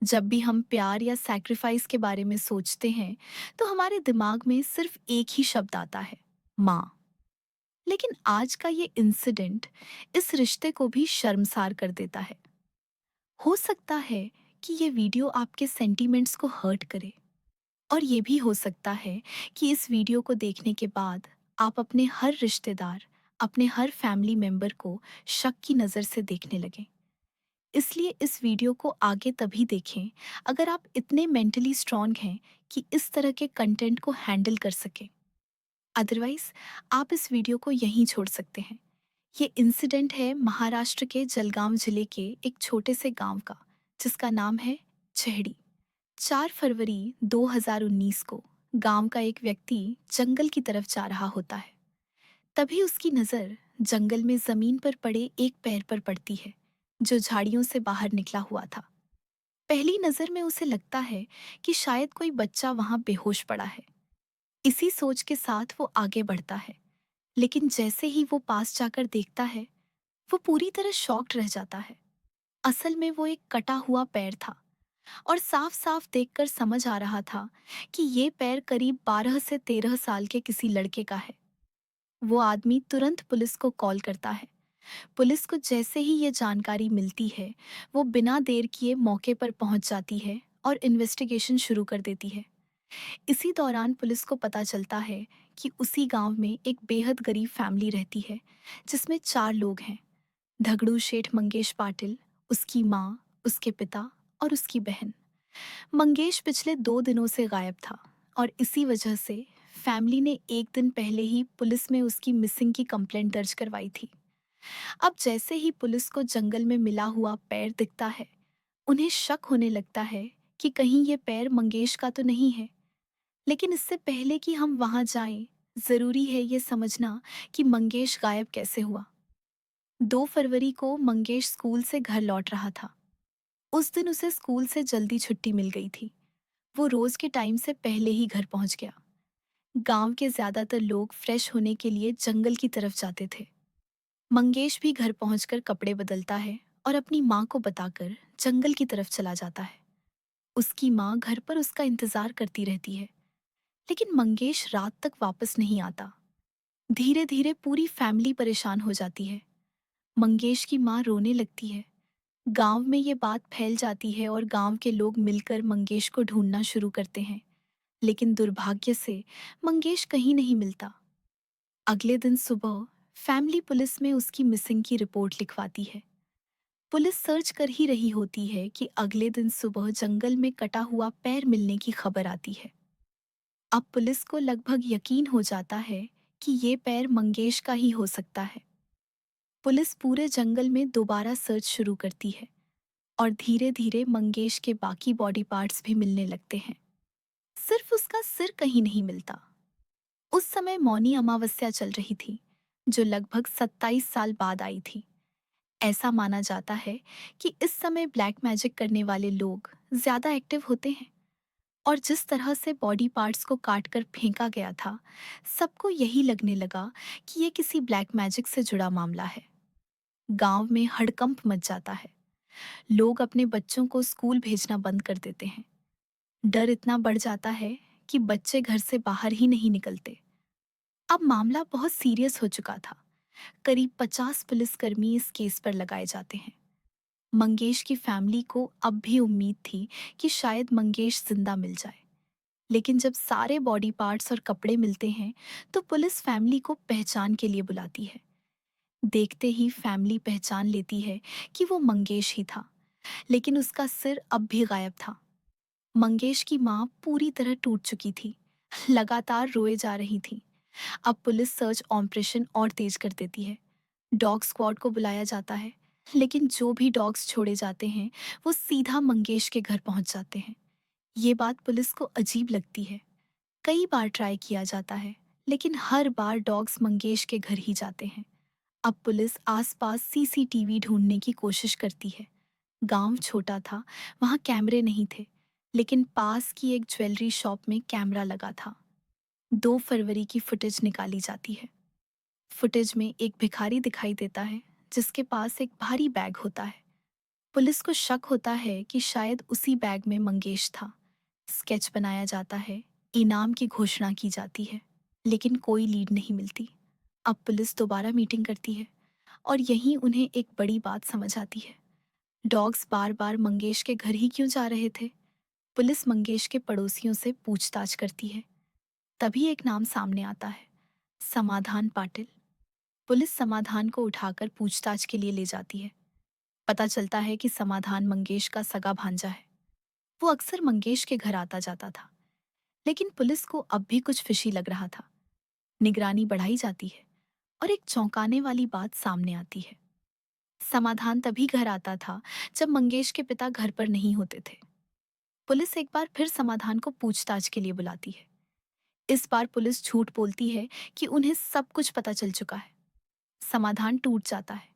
जब भी हम प्यार या सैक्रिफाइस के बारे में सोचते हैं, तो हमारे दिमाग में सिर्फ एक ही शब्द आता है, माँ। लेकिन आज का ये इंसिडेंट इस रिश्ते को भी शर्मसार कर देता है। हो सकता है कि ये वीडियो आपके सेंटीमेंट्स को हर्ट करे, और ये भी हो सकता है कि इस वीडियो को देखने के बाद आप अपने हर रिश्तेदार, अपने हर फैमिली मेंबर को शक की नज़र से देखने लगें। इसलिए इस वीडियो को आगे तभी देखें अगर आप इतने मेंटली स्ट्रांग हैं कि इस तरह के कंटेंट को हैंडल कर सकें। अदरवाइज आप इस वीडियो को यहीं छोड़ सकते हैं। ये इंसिडेंट है महाराष्ट्र के जलगांव जिले के एक छोटे से गांव का, जिसका नाम है छेड़ी। 4 फरवरी 2019 को गांव का एक व्यक्ति जंगल की तरफ जा रहा होता है। तभी उसकी नज़र जंगल में जमीन पर पड़े एक पैर पर पड़ती है, जो झाड़ियों से बाहर निकला हुआ था। पहली नज़र में उसे लगता है कि शायद कोई बच्चा वहां बेहोश पड़ा है। इसी सोच के साथ वो आगे बढ़ता है, लेकिन जैसे ही वो पास जाकर देखता है, वो पूरी तरह शॉक्ड रह जाता है। असल में वो एक कटा हुआ पैर था, और साफ साफ देखकर समझ आ रहा था कि ये पैर करीब 12 से 13 साल के किसी लड़के का है। वो आदमी तुरंत पुलिस को कॉल करता है। पुलिस को जैसे ही ये जानकारी मिलती है, वो बिना देर किए मौके पर पहुंच जाती है और इन्वेस्टिगेशन शुरू कर देती है। इसी दौरान पुलिस को पता चलता है कि उसी गांव में एक बेहद गरीब फैमिली रहती है, जिसमें 4 लोग हैं। धगड़ू शेठ मंगेश पाटिल, उसकी माँ, उसके पिता और उसकी बहन। मंगेश पिछले 2 दिनों से गायब था, और इसी वजह से फैमिली ने एक दिन पहले ही पुलिस में उसकी मिसिंग की कंप्लेंट दर्ज करवाई थी। अब जैसे ही पुलिस को जंगल में मिला हुआ पैर दिखता है, उन्हें शक होने लगता है कि कहीं ये पैर मंगेश का तो नहीं है। लेकिन इससे पहले कि हम वहां जाएं, जरूरी है ये समझना कि मंगेश गायब कैसे हुआ। 2 फरवरी को मंगेश स्कूल से घर लौट रहा था। उस दिन उसे स्कूल से जल्दी छुट्टी मिल गई थी। वो रोज के टाइम से पहले ही घर पहुंच गया। गांव के ज्यादातर लोग फ्रेश होने के लिए जंगल की तरफ जाते थे। मंगेश भी घर पहुंचकर कपड़े बदलता है और अपनी माँ को बताकर जंगल की तरफ चला जाता है। उसकी माँ घर पर उसका इंतजार करती रहती है, लेकिन मंगेश रात तक वापस नहीं आता। धीरे धीरे पूरी फैमिली परेशान हो जाती है। मंगेश की माँ रोने लगती है। गांव में ये बात फैल जाती है और गांव के लोग मिलकर मंगेश को ढूंढना शुरू करते हैं, लेकिन दुर्भाग्य से मंगेश कहीं नहीं मिलता। अगले दिन सुबह फैमिली पुलिस में उसकी मिसिंग की रिपोर्ट लिखवाती है। पुलिस सर्च कर ही रही होती है कि अगले दिन सुबह जंगल में कटा हुआ पैर मिलने की खबर आती है। अब पुलिस को लगभग यकीन हो जाता है कि ये पैर मंगेश का ही हो सकता है। पुलिस पूरे जंगल में दोबारा सर्च शुरू करती है, और धीरे धीरे मंगेश के बाकी बॉडी पार्ट्स भी मिलने लगते हैं। सिर्फ उसका सिर कहीं नहीं मिलता। उस समय मौनी अमावस्या चल रही थी, जो लगभग 27 साल बाद आई थी। ऐसा माना जाता है कि इस समय ब्लैक मैजिक करने वाले लोग ज्यादा एक्टिव होते हैं, और जिस तरह से बॉडी पार्ट्स को काटकर फेंका गया था, सबको यही लगने लगा कि ये किसी ब्लैक मैजिक से जुड़ा मामला है। गांव में हड़कंप मच जाता है। लोग अपने बच्चों को स्कूल भेजना बंद कर देते हैं। डर इतना बढ़ जाता है कि बच्चे घर से बाहर ही नहीं निकलते। अब मामला बहुत सीरियस हो चुका था। करीब 50 पुलिसकर्मी इस केस पर लगाए जाते हैं। मंगेश की फैमिली को अब भी उम्मीद थी कि शायद मंगेश जिंदा मिल जाए। लेकिन जब सारे बॉडी पार्ट्स और कपड़े मिलते हैं, तो पुलिस फैमिली को पहचान के लिए बुलाती है। देखते ही फैमिली पहचान लेती है कि वो मंगेश ही था, लेकिन उसका सिर अब भी गायब था। मंगेश की माँ पूरी तरह टूट चुकी थी, लगातार रोए जा रही थी। अब पुलिस सर्च ऑपरेशन और तेज कर देती है। डॉग स्क्वाड को बुलाया जाता है, लेकिन जो भी डॉग्स छोड़े जाते हैं, वो सीधा मंगेश के घर पहुंच जाते हैं। ये बात पुलिस को अजीब लगती है। कई बार ट्राई किया जाता है, लेकिन हर बार डॉग्स मंगेश के घर ही जाते हैं। अब पुलिस आसपास सीसीटीवी ढूंढने की कोशिश करती है। गांव छोटा था, वहां कैमरे नहीं थे, लेकिन पास की एक ज्वेलरी शॉप में कैमरा लगा था। 2 फरवरी की फुटेज निकाली जाती है। फुटेज में एक भिखारी दिखाई देता है, जिसके पास एक भारी बैग होता है। पुलिस को शक होता है कि शायद उसी बैग में मंगेश था। स्केच बनाया जाता है, इनाम की घोषणा की जाती है, लेकिन कोई लीड नहीं मिलती। अब पुलिस दोबारा मीटिंग करती है और यहीं उन्हें एक बड़ी बात समझ आती है। डॉग्स बार बार मंगेश के घर ही क्यों जा रहे थे? पुलिस मंगेश के पड़ोसियों से पूछताछ करती है। तभी एक नाम सामने आता है, समाधान पाटिल। पुलिस समाधान को उठाकर पूछताछ के लिए ले जाती है। पता चलता है कि समाधान मंगेश का सगा भांजा है। वो अक्सर मंगेश के घर आता जाता था, लेकिन पुलिस को अब भी कुछ फिशी लग रहा था। निगरानी बढ़ाई जाती है और एक चौंकाने वाली बात सामने आती है। समाधान तभी घर आता था जब मंगेश के पिता घर पर नहीं होते थे। पुलिस एक बार फिर समाधान को पूछताछ के लिए बुलाती है। इस बार पुलिस झूठ बोलती है कि उन्हें सब कुछ पता चल चुका है। समाधान टूट जाता है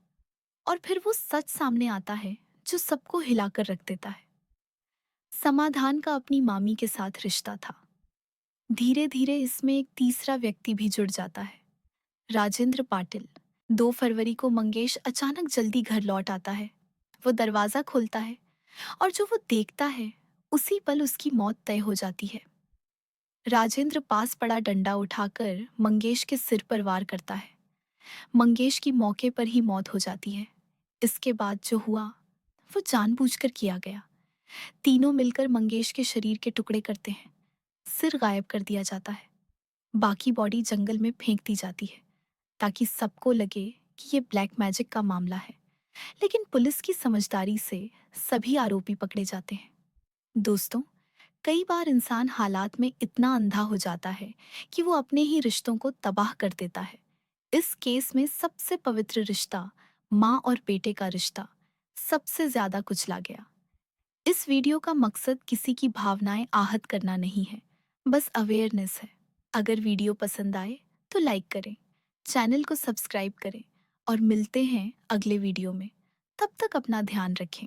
और फिर वो सच सामने आता है जो सबको हिलाकर रख देता है। समाधान का अपनी मामी के साथ रिश्ता था। धीरे धीरे इसमें एक तीसरा व्यक्ति भी जुड़ जाता है, राजेंद्र पाटिल। 2 फरवरी को मंगेश अचानक जल्दी घर लौट आता है। वो दरवाजा खोलता है और जो वो देखता है, उसी पल उसकी मौत तय हो जाती है। राजेंद्र पास पड़ा डंडा उठाकर मंगेश के सिर पर वार करता है। मंगेश की मौके पर ही मौत हो जाती है। इसके बाद जो हुआ, वो जानबूझकर किया गया। तीनों मिलकर मंगेश के शरीर के टुकड़े करते हैं। सिर गायब कर दिया जाता है। बाकी बॉडी जंगल में फेंक दी जाती है ताकि सबको लगे कि ये ब्लैक मैजिक का मामला है। लेकिन पुलिस की समझदारी से सभी आरोपी पकड़े जाते हैं। दोस्तों, कई बार इंसान हालात में इतना अंधा हो जाता है कि वो अपने ही रिश्तों को तबाह कर देता है। इस केस में सबसे पवित्र रिश्ता, माँ और बेटे का रिश्ता, सबसे ज्यादा कुचला गया। इस वीडियो का मकसद किसी की भावनाएं आहत करना नहीं है, बस अवेयरनेस है। अगर वीडियो पसंद आए तो लाइक करें, चैनल को सब्सक्राइब करें और मिलते हैं अगले वीडियो में। तब तक अपना ध्यान रखें।